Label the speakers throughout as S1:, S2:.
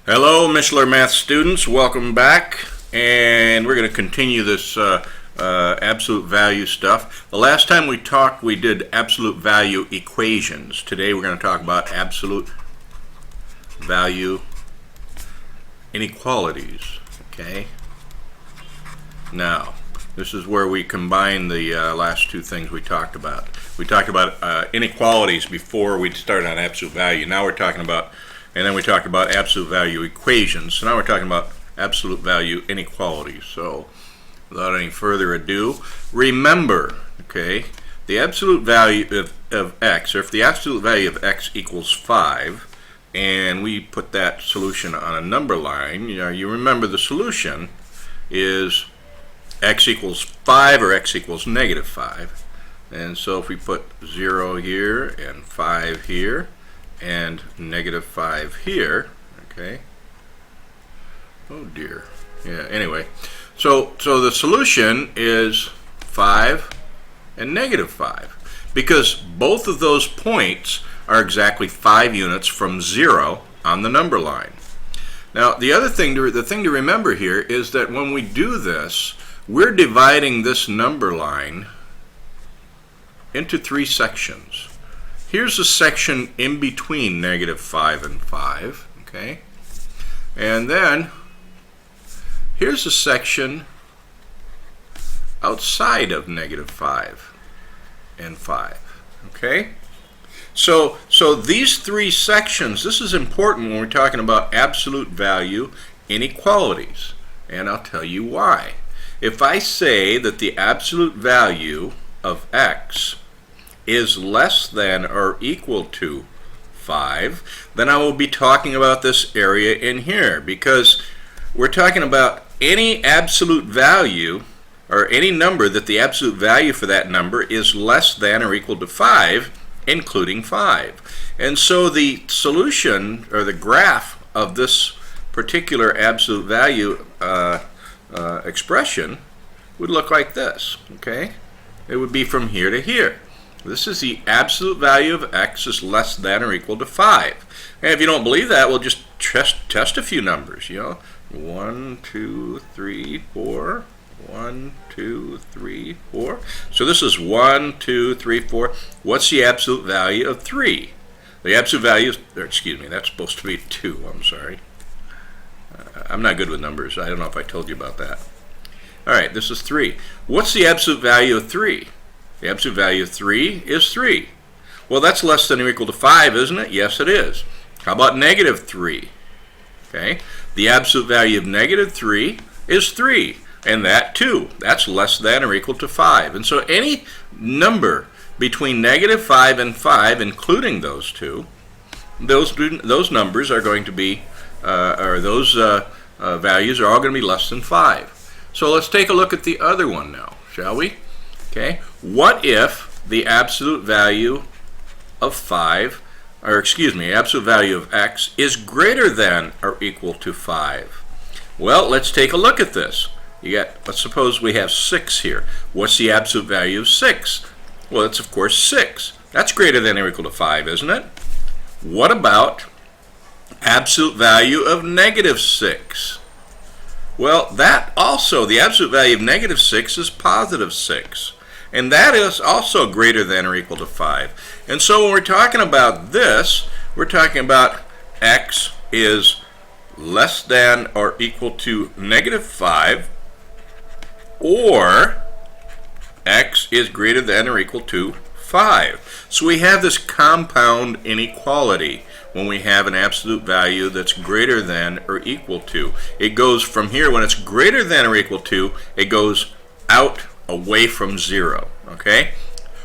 S1: Hello, Mishler Math students. Welcome back. And we're going to continue this absolute value stuff. The last time we talked, we did absolute value equations. Today we're going to talk about absolute value inequalities. Okay? Now, this is where we combine the last two things we talked about. We talked about inequalities before we started on absolute value. Now we're talking about, and then we talked about absolute value equations. So now we're talking about absolute value inequalities. So without any further ado, remember, okay, the absolute value of x, or if the absolute value of x equals 5, and we put that solution on a number line, you remember the solution is x equals 5 or x equals negative 5. And so if we put 0 here and 5 here and negative 5 here, okay, oh dear, yeah, anyway, so the solution is 5 and negative 5 because both of those points are exactly 5 units from 0 on the number line. Now the thing to remember here is that when we do this, we're dividing this number line into 3 sections. Here's a section in between negative 5 and 5, okay? And then here's a section outside of negative 5 and 5, okay? So these 3 sections, this is important when we're talking about absolute value inequalities, and I'll tell you why. If I say that the absolute value of x is less than or equal to 5, then I will be talking about this area in here, because we're talking about any absolute value or any number that the absolute value for that number is less than or equal to 5, including 5. And so the solution or the graph of this particular absolute value expression would look like this, okay? It would be from here to here. This is the absolute value of x is less than or equal to 5. And if you don't believe that, we'll just test a few numbers, 1, 2, 3, 4. 1, 2, 3, 4. So this is 1, 2, 3, 4. What's the absolute value of 3? The absolute value is, excuse me, that's supposed to be 2. I'm sorry. I'm not good with numbers. I don't know if I told you about that. All right, this is 3. What's the absolute value of 3? The absolute value of 3 is 3. Well, that's less than or equal to 5, isn't it? Yes, it is. How about negative 3? Okay, the absolute value of negative 3 is 3. And that too, that's less than or equal to 5. And so any number between negative 5 and 5, including those two, those numbers are going to be, those values are all going to be less than 5. So let's take a look at the other one now, shall we? Okay, what if the absolute value of 5, or excuse me, absolute value of x is greater than or equal to 5? Well, let's take a look at this. Let's suppose we have 6 here. What's the absolute value of 6? Well, it's of course 6. That's greater than or equal to 5, isn't it? What about absolute value of negative 6? Well, that also, the absolute value of negative 6 is positive 6. And that is also greater than or equal to 5. And so when we're talking about this, we're talking about x is less than or equal to negative 5, or x is greater than or equal to 5. So we have this compound inequality when we have an absolute value that's greater than or equal to. It goes from here, when it's greater than or equal to, it goes out away from 0, okay?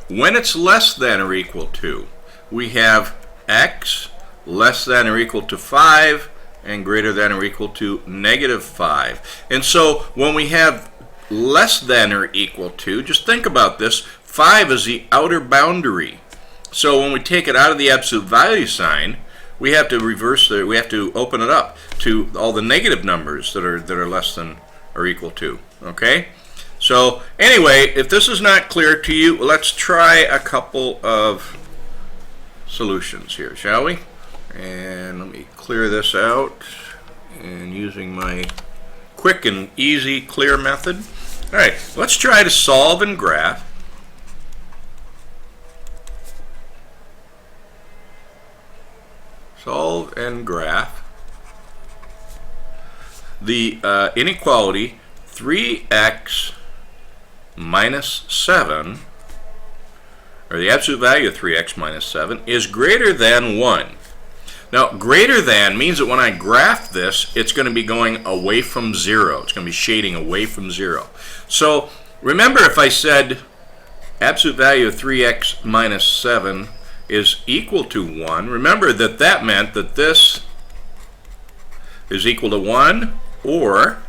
S1: When it's less than or equal to, we have x less than or equal to 5 and greater than or equal to negative 5. And so when we have less than or equal to, just think about this, 5 is the outer boundary. So when we take it out of the absolute value sign, we have to we have to open it up to all the negative numbers that are less than or equal to, okay? So anyway, if this is not clear to you, let's try a couple of solutions here, shall we? And let me clear this out. and using my quick and easy clear method. All right, let's try to solve and graph. Solve and graph the inequality 3x minus 7, or the absolute value of 3x minus 7, is greater than 1. Now, greater than means that when I graph this, it's going to be going away from 0. It's going to be shading away from 0. So, remember if I said absolute value of 3x minus 7 is equal to 1, remember that that meant that this is equal to 1, or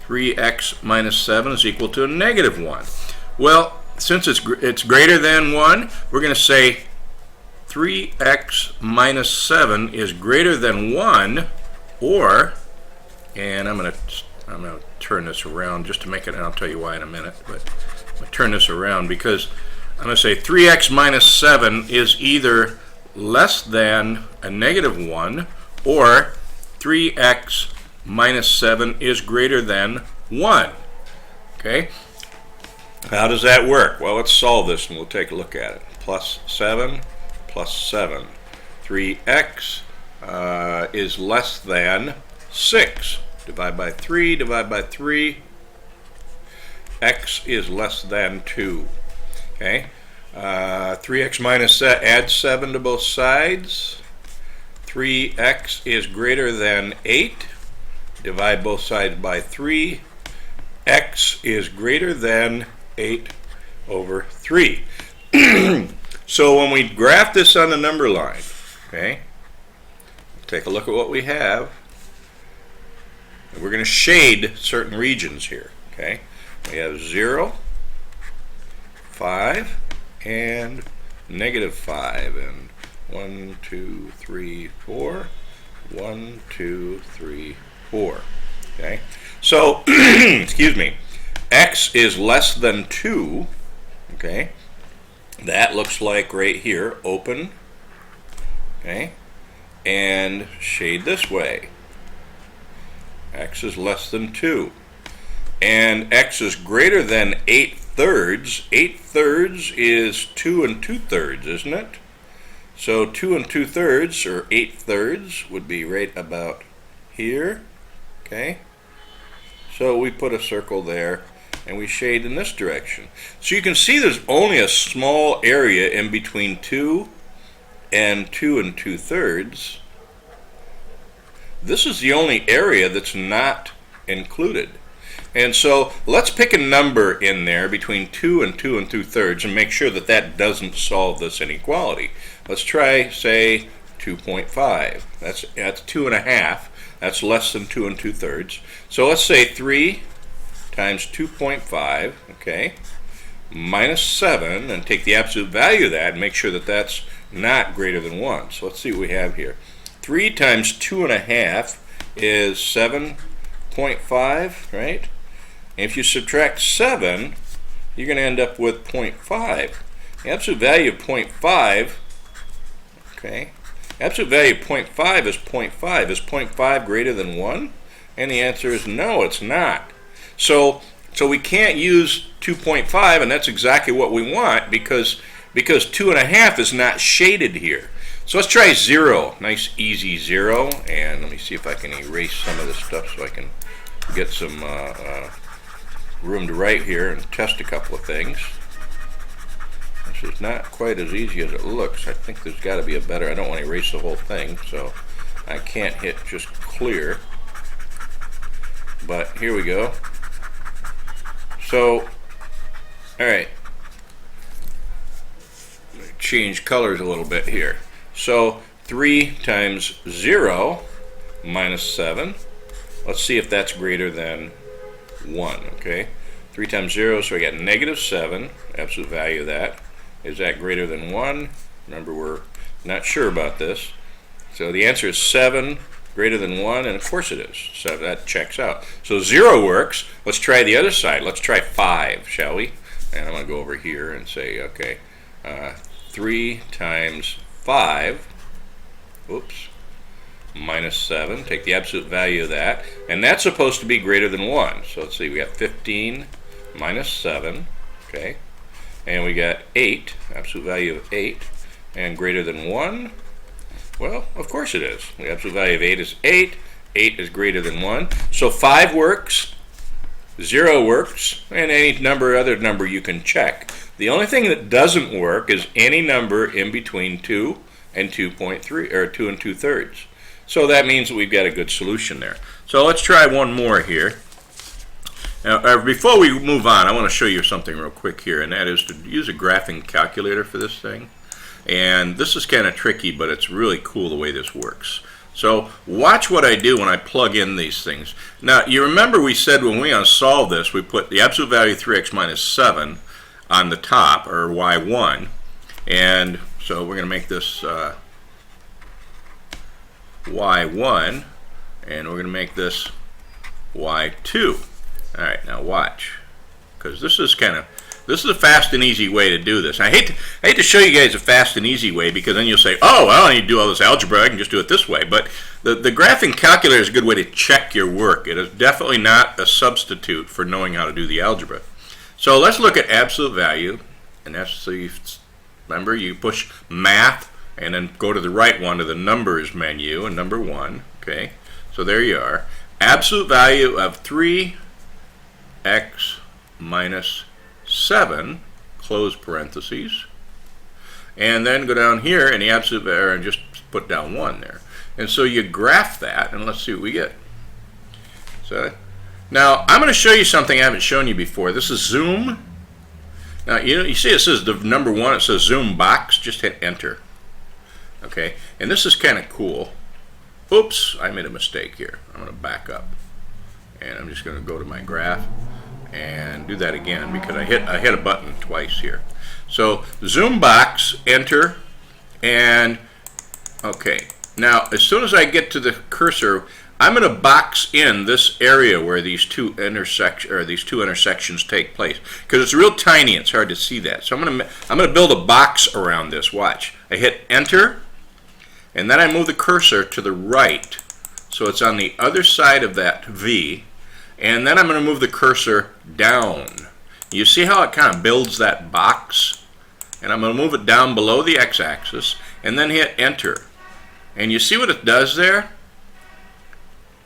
S1: 3x minus 7 is equal to a negative 1. Well, since it's greater than 1, we're going to say 3x minus 7 is greater than 1, or, and I'm going to turn this around just to make it, and I'll tell you why in a minute, but I'm going to turn this around because I'm going to say 3x minus 7 is either less than a negative 1, or 3x minus 7 is greater than 1. Okay? How does that work? Well, let's solve this and we'll take a look at it. Plus 7 plus 7. 3x is less than 6. Divide by 3, divide by 3. X is less than 2. Okay? 3x minus, add 7 to both sides. 3x is greater than 8. Divide both sides by 3. X is greater than 8 over 3. So when we graph this on the number line, okay, take a look at what we have. And we're going to shade certain regions here. Okay, we have 0, 5, and negative 5, and 1, 2, 3, 4, 1, 2, 3, 4. Okay, so excuse me, x is less than 2. Okay, that looks like right here, open. Okay, and shade this way. X is less than 2. And x is greater than 8/3. 8/3 is 2 2/3, isn't it? So 2 2/3, or 8/3, would be right about here. Okay? So we put a circle there, and we shade in this direction. So you can see there's only a small area in between 2 and 2 2/3. This is the only area that's not included. And so let's pick a number in there between 2 and 2 2/3 and make sure that that doesn't solve this inequality. Let's try, say, 2.5. That's 2.5. That's less than 2 2/3. So let's say 3 times 2.5, okay, minus 7, and take the absolute value of that and make sure that that's not greater than 1. So let's see what we have here. 3 times 2.5 is 7.5, right? And if you subtract 7, you're going to end up with 0.5. The absolute value of 0.5, okay, absolute value of 0.5 is 0.5. Is 0.5 greater than 1? And the answer is no, it's not. So we can't use 2.5, and that's exactly what we want because 2.5 is not shaded here. So let's try 0. Nice, easy 0. And let me see if I can erase some of this stuff so I can get some room to write here and test a couple of things. This is not quite as easy as it looks. I think there's got to be a better. I don't want to erase the whole thing, so I can't hit just clear. But here we go. So, all right. Change colors a little bit here. So 3 times 0 minus 7. Let's see if that's greater than 1. Okay, 3 times 0, so I got negative 7. Absolute value of that. Is that greater than 1? Remember, we're not sure about this. So the answer is 7 greater than 1, and of course it is. So that checks out. So 0 works. Let's try the other side. Let's try 5, shall we? And I'm going to go over here and say, okay, 3 times 5, oops, minus 7. Take the absolute value of that. And that's supposed to be greater than 1. So let's see, we got 15 minus 7. Okay. And we got 8, absolute value of 8. And greater than 1? Well, of course it is. The absolute value of 8 is 8. 8 is greater than 1. So 5 works, 0 works, and any other number you can check. The only thing that doesn't work is any number in between 2 and 2.3, or 2 and 2/3. So that means that we've got a good solution there. So let's try one more here. Now, before we move on, I want to show you something real quick here, and that is to use a graphing calculator for this thing. And this is kind of tricky, but it's really cool the way this works. So watch what I do when I plug in these things. Now, you remember we said when we solve this, we put the absolute value of 3x minus 7 on the top, or y1. And so we're going to make this y1, and we're going to make this y2. All right, now watch, because this is a fast and easy way to do this. I hate to show you guys a fast and easy way, because then you'll say, oh, well, I don't need to do all this algebra, I can just do it this way. But the graphing calculator is a good way to check your work. It is definitely not a substitute for knowing how to do the algebra. So let's look at absolute value, and that's the, remember, you push math and then go to the right one to the numbers menu, and number 1, okay? So there you are. Absolute value of 3x minus 7, close parentheses, and then go down here and the absolute value, and just put down 1 there. And so you graph that, and let's see what we get. So now I'm going to show you something I haven't shown you before. This is zoom. Now you see it says the number 1, it says zoom box, just hit enter. Okay, and this is kind of cool. Oops, I made a mistake here. I'm going to back up, and I'm just going to go to my graph and do that again, because I hit a button twice here. So zoom box, enter, and okay. Now as soon as I get to the cursor, I'm going to box in this area where these two intersections take place, because it's real tiny. It's hard to see that. So I'm going to build a box around this. Watch. I hit enter, and then I move the cursor to the right, so it's on the other side of that V. And then I'm going to move the cursor down. You see how it kind of builds that box? And I'm going to move it down below the x-axis, and then hit enter. And you see what it does there?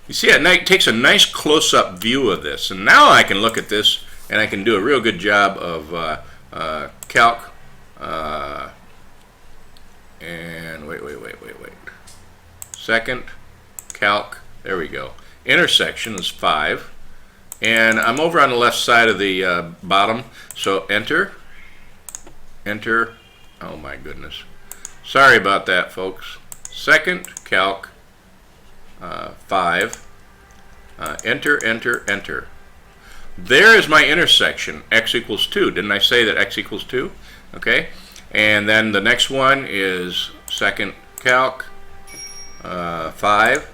S1: You see it takes a nice close-up view of this. And now I can look at this, and I can do a real good job of calc. And wait. Second, calc, there we go. Intersection is 5. And I'm over on the left side of the bottom, so enter, oh my goodness. Sorry about that, folks. Second, calc, 5, enter. There is my intersection, x equals 2. Didn't I say that x equals 2? Okay, and then the next one is second calc, 5.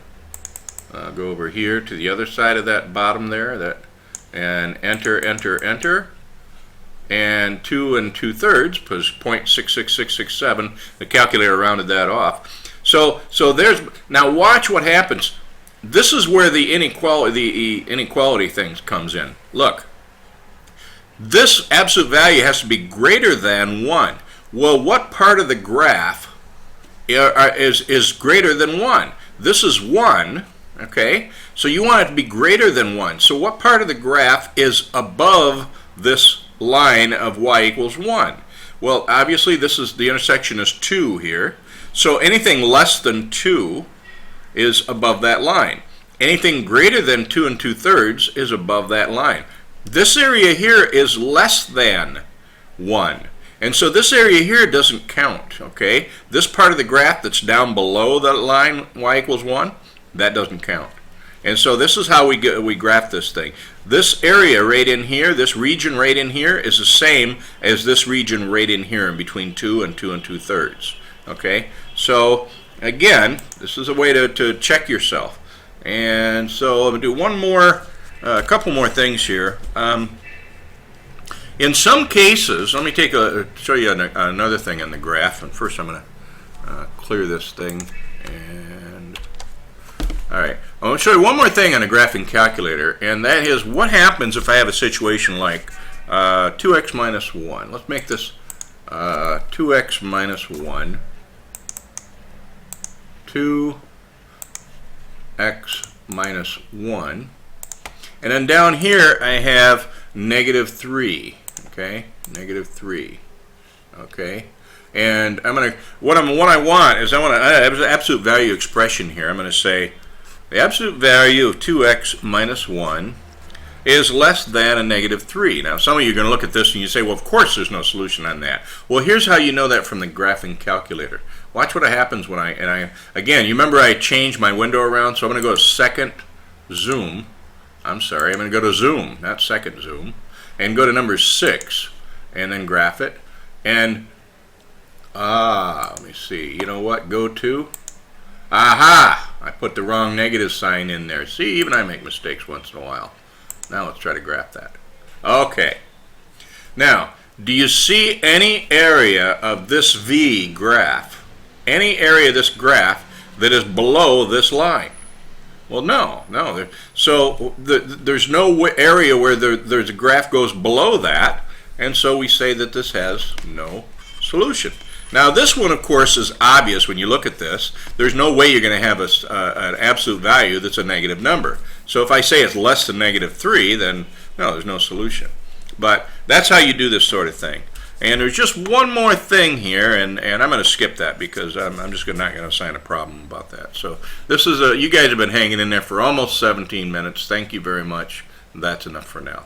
S1: Go over here to the other side of that bottom there, and enter, and 2 and 2/3 was 0.66667. The calculator rounded that off. So there's, now watch what happens. This is where the inequality thing comes in. Look, this absolute value has to be greater than 1. Well, what part of the graph is greater than 1? This is 1. Okay, so you want it to be greater than 1. So what part of the graph is above this line of y equals 1? Well, obviously this is, the intersection is 2 here. So anything less than 2 is above that line. Anything greater than 2 and 2/3 is above that line. This area here is less than 1. And so this area here doesn't count, okay? This part of the graph that's down below the line y equals 1, that doesn't count. And so this is how we graph this thing. This area right in here, this region right in here, is the same as this region right in here in between 2 and 2/3. Okay? So again, this is a way to check yourself. And so I'm going to do a couple more things here. In some cases, let me show you another thing on the graph. And first I'm going to clear this thing, and All right, I want to show you one more thing on a graphing calculator, and that is what happens if I have a situation like 2x minus 1. Let's make this 2x minus 1, 2x minus 1, and then down here I have negative 3, okay, negative 3, okay, and I'm going to, what I want is I have an absolute value expression here. I'm going to say the absolute value of 2x minus 1 is less than a negative 3. Now, some of you are going to look at this and you say, well, of course there's no solution on that. Well, here's how you know that from the graphing calculator. Watch what happens when again, you remember I changed my window around, so I'm going to go to second zoom. I'm sorry, I'm going to go to zoom, not second zoom, and go to number 6, and then graph it. And, let me see, you know what, go to, aha, I put the wrong negative sign in there. See, even I make mistakes once in a while. Now let's try to graph that. Okay. Now, do you see any area of this V graph, any area of this graph that is below this line? Well, no. So there's no area where there's a graph goes below that, and so we say that this has no solution. Now, this one, of course, is obvious when you look at this. There's no way you're going to have an absolute value that's a negative number. So if I say it's less than negative 3, then no, there's no solution. But that's how you do this sort of thing. And there's just one more thing here, and I'm going to skip that because I'm just not going to assign a problem about that. So this is you guys have been hanging in there for almost 17 minutes. Thank you very much. That's enough for now.